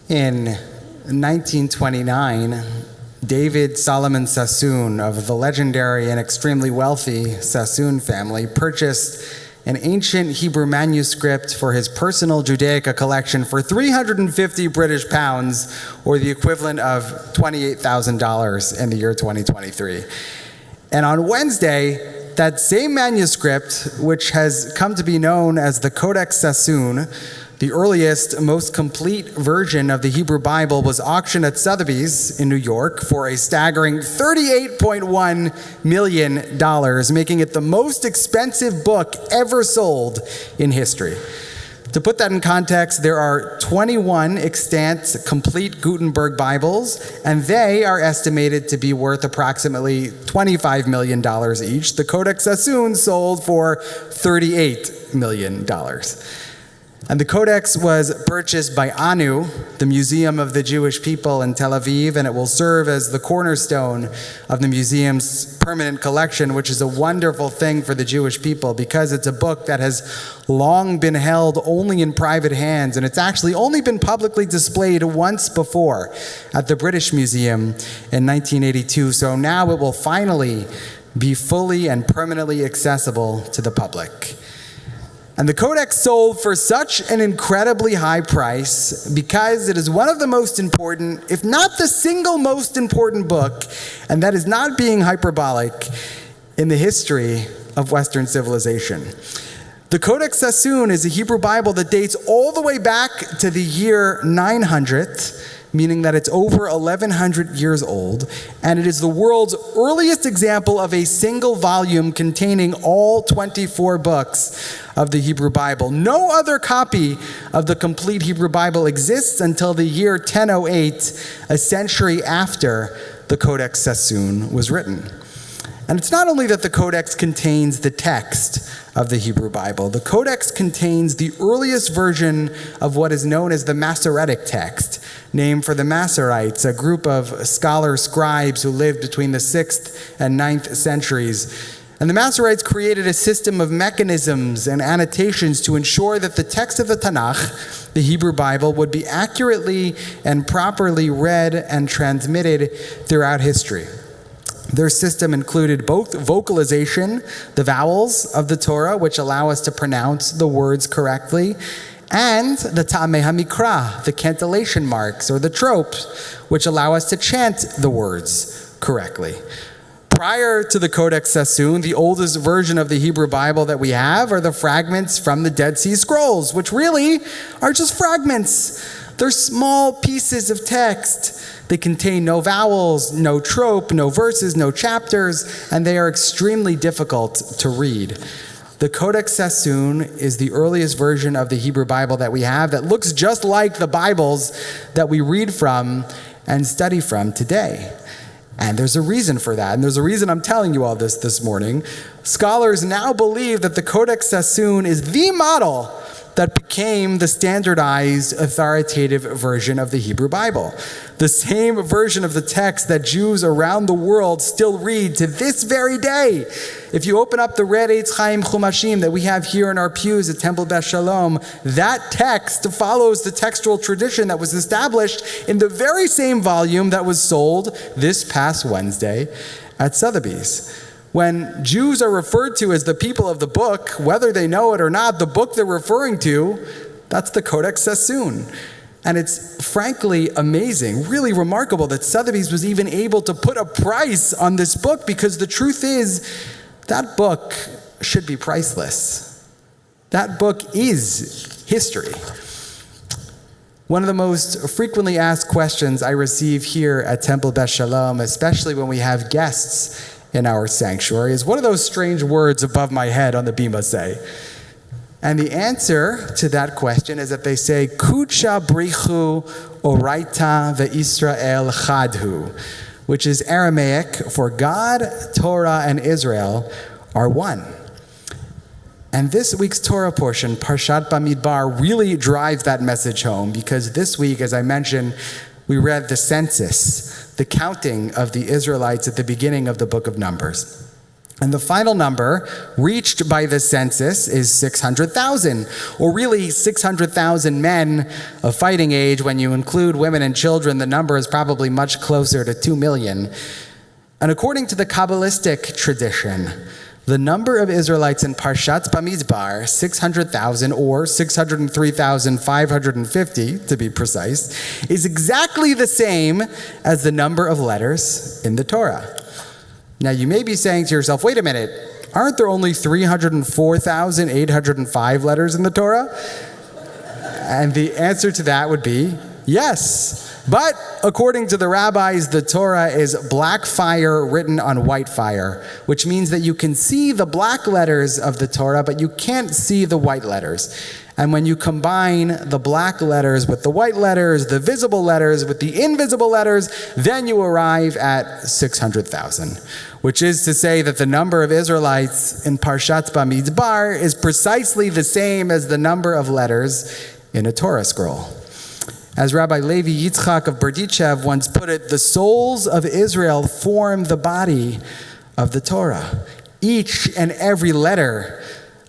In 1929, David Solomon Sassoon of the legendary and extremely wealthy Sassoon family purchased an ancient Hebrew manuscript for his personal Judaica collection for 350 British pounds, or the equivalent of $28,000 in the year 2023. And on Wednesday, that same manuscript, which has come to be known as the Codex Sassoon, the earliest, most complete version of the Hebrew Bible, was auctioned at Sotheby's in New York for a staggering $38.1 million, making it the most expensive book ever sold in history. To put that in context, there are 21 extant complete Gutenberg Bibles, and they are estimated to be worth approximately $25 million each. The Codex Sassoon sold for $38 million. And the Codex was purchased by ANU, the Museum of the Jewish People in Tel Aviv, and it will serve as the cornerstone of the museum's permanent collection, which is a wonderful thing for the Jewish people because it's a book that has long been held only in private hands, and it's actually only been publicly displayed once before at the British Museum in 1982. So now it will finally be fully and permanently accessible to the public. And the Codex sold for such an incredibly high price because it is one of the most important, if not the single most important book, and that is not being hyperbolic, in the history of Western civilization. The Codex Sassoon is a Hebrew Bible that dates all the way back to the year 900, meaning that it's over 1,100 years old, and it is the world's earliest example of a single volume containing all 24 books of the Hebrew Bible. No other copy of the complete Hebrew Bible exists until the year 1008, a century after the Codex Sassoon was written. And it's not only that the Codex contains the text of the Hebrew Bible. The Codex contains the earliest version of what is known as the Masoretic text, named for the Masoretes, a group of scholar scribes who lived between the 6th and 9th centuries. And the Masoretes created a system of mechanisms and annotations to ensure that the text of the Tanakh, the Hebrew Bible, would be accurately and properly read and transmitted throughout history. Their system included both vocalization, the vowels of the Torah, which allow us to pronounce the words correctly, and the Ta'amei HaMikra, the cantillation marks or the tropes, which allow us to chant the words correctly. Prior to the Codex Sassoon, the oldest version of the Hebrew Bible that we have are the fragments from the Dead Sea Scrolls, which really are just fragments. They're small pieces of text. They contain no vowels, no trope, no verses, no chapters, and they are extremely difficult to read. The Codex Sassoon is the earliest version of the Hebrew Bible that we have that looks just like the Bibles that we read from and study from today. And there's a reason for that, and there's a reason I'm telling you all this morning. Scholars now believe that the Codex Sassoon is the model that became the standardized, authoritative version of the Hebrew Bible. The same version of the text that Jews around the world still read to this very day. If you open up the Red Eitz Chaim Chumashim that we have here in our pews at Temple Beth Shalom, that text follows the textual tradition that was established in the very same volume that was sold this past Wednesday at Sotheby's. When Jews are referred to as the people of the book, whether they know it or not, the book they're referring to, that's the Codex Sassoon. And it's frankly amazing, really remarkable that Sotheby's was even able to put a price on this book, because the truth is that book should be priceless. That book is history. One of the most frequently asked questions I receive here at Temple Beth Shalom, especially when we have guests in our sanctuary, is, what do those strange words above my head on the bima say? And the answer to that question is that they say, Kudsha brichu oraita ve'Israel chadhu, which is Aramaic for God, Torah, and Israel are one. And this week's Torah portion, Parshat Bamidbar, really drives that message home, because this week, as I mentioned, we read the census, the counting of the Israelites at the beginning of the book of Numbers. And the final number reached by the census is 600,000, or really 600,000 men of fighting age. When you include women and children, the number is probably much closer to 2 million. And according to the Kabbalistic tradition, the number of Israelites in Parshat Bamidbar, 600,000 or 603,550 to be precise, is exactly the same as the number of letters in the Torah. Now you may be saying to yourself, wait a minute, aren't there only 304,805 letters in the Torah? And the answer to that would be yes. But according to the rabbis, the Torah is black fire written on white fire, which means that you can see the black letters of the Torah, but you can't see the white letters. And when you combine the black letters with the white letters, the visible letters with the invisible letters, then you arrive at 600,000, which is to say that the number of Israelites in Parshat Bamidbar is precisely the same as the number of letters in a Torah scroll. As Rabbi Levi Yitzchak of Berdichev once put it, the souls of Israel form the body of the Torah. Each and every letter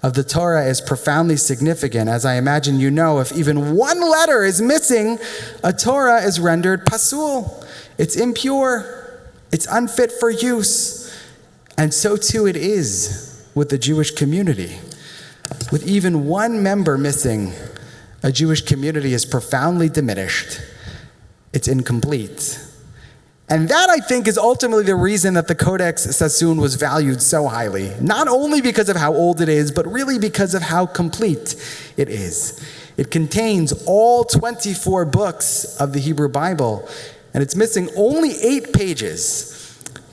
of the Torah is profoundly significant. As I imagine you know, if even one letter is missing, a Torah is rendered pasul. It's impure. It's unfit for use. And so too it is with the Jewish community. With even one member missing, a Jewish community is profoundly diminished. It's incomplete. And that, I think, is ultimately the reason that the Codex Sassoon was valued so highly. Not only because of how old it is, but really because of how complete it is. It contains all 24 books of the Hebrew Bible, and it's missing only 8 pages.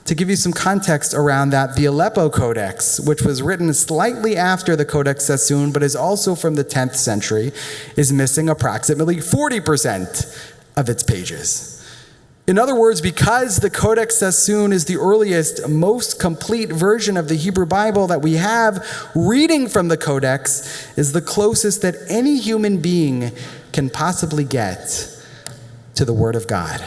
To give you some context around that, the Aleppo Codex, which was written slightly after the Codex Sassoon, but is also from the 10th century, is missing approximately 40% of its pages. In other words, because the Codex Sassoon is the earliest, most complete version of the Hebrew Bible that we have, reading from the Codex is the closest that any human being can possibly get to the Word of God.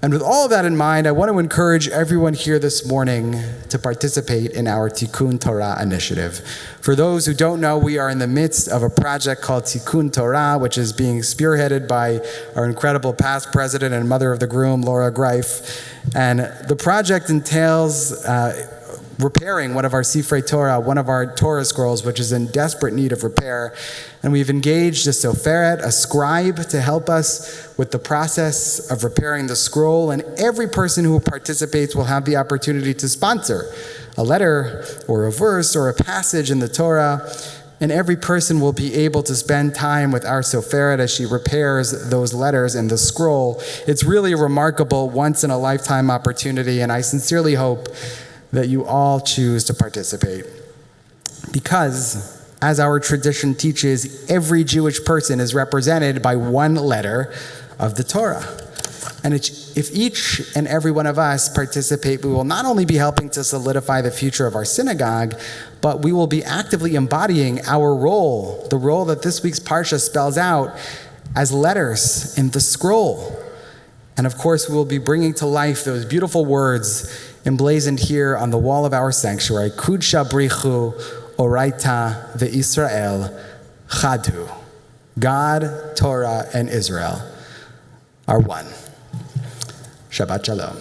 And with all of that in mind, I want to encourage everyone here this morning to participate in our Tikkun Torah initiative. For those who don't know, we are in the midst of a project called Tikkun Torah, which is being spearheaded by our incredible past president and mother of the groom, Laura Greif. And the project entails repairing one of our Sifrei Torah, one of our Torah scrolls, which is in desperate need of repair. And we've engaged a soferet, a scribe, to help us with the process of repairing the scroll. And every person who participates will have the opportunity to sponsor a letter or a verse or a passage in the Torah. And every person will be able to spend time with our soferet as she repairs those letters in the scroll. It's really a remarkable once-in-a-lifetime opportunity, and I sincerely hope that you all choose to participate. Because, as our tradition teaches, every Jewish person is represented by one letter of the Torah. And if each and every one of us participate, we will not only be helping to solidify the future of our synagogue, but we will be actively embodying our role, the role that this week's Parsha spells out as letters in the scroll. And of course, we will be bringing to life those beautiful words emblazoned here on the wall of our sanctuary, Kudsha Brichu Oraita ve'Israel Chadu. God, Torah, and Israel are one. Shabbat Shalom.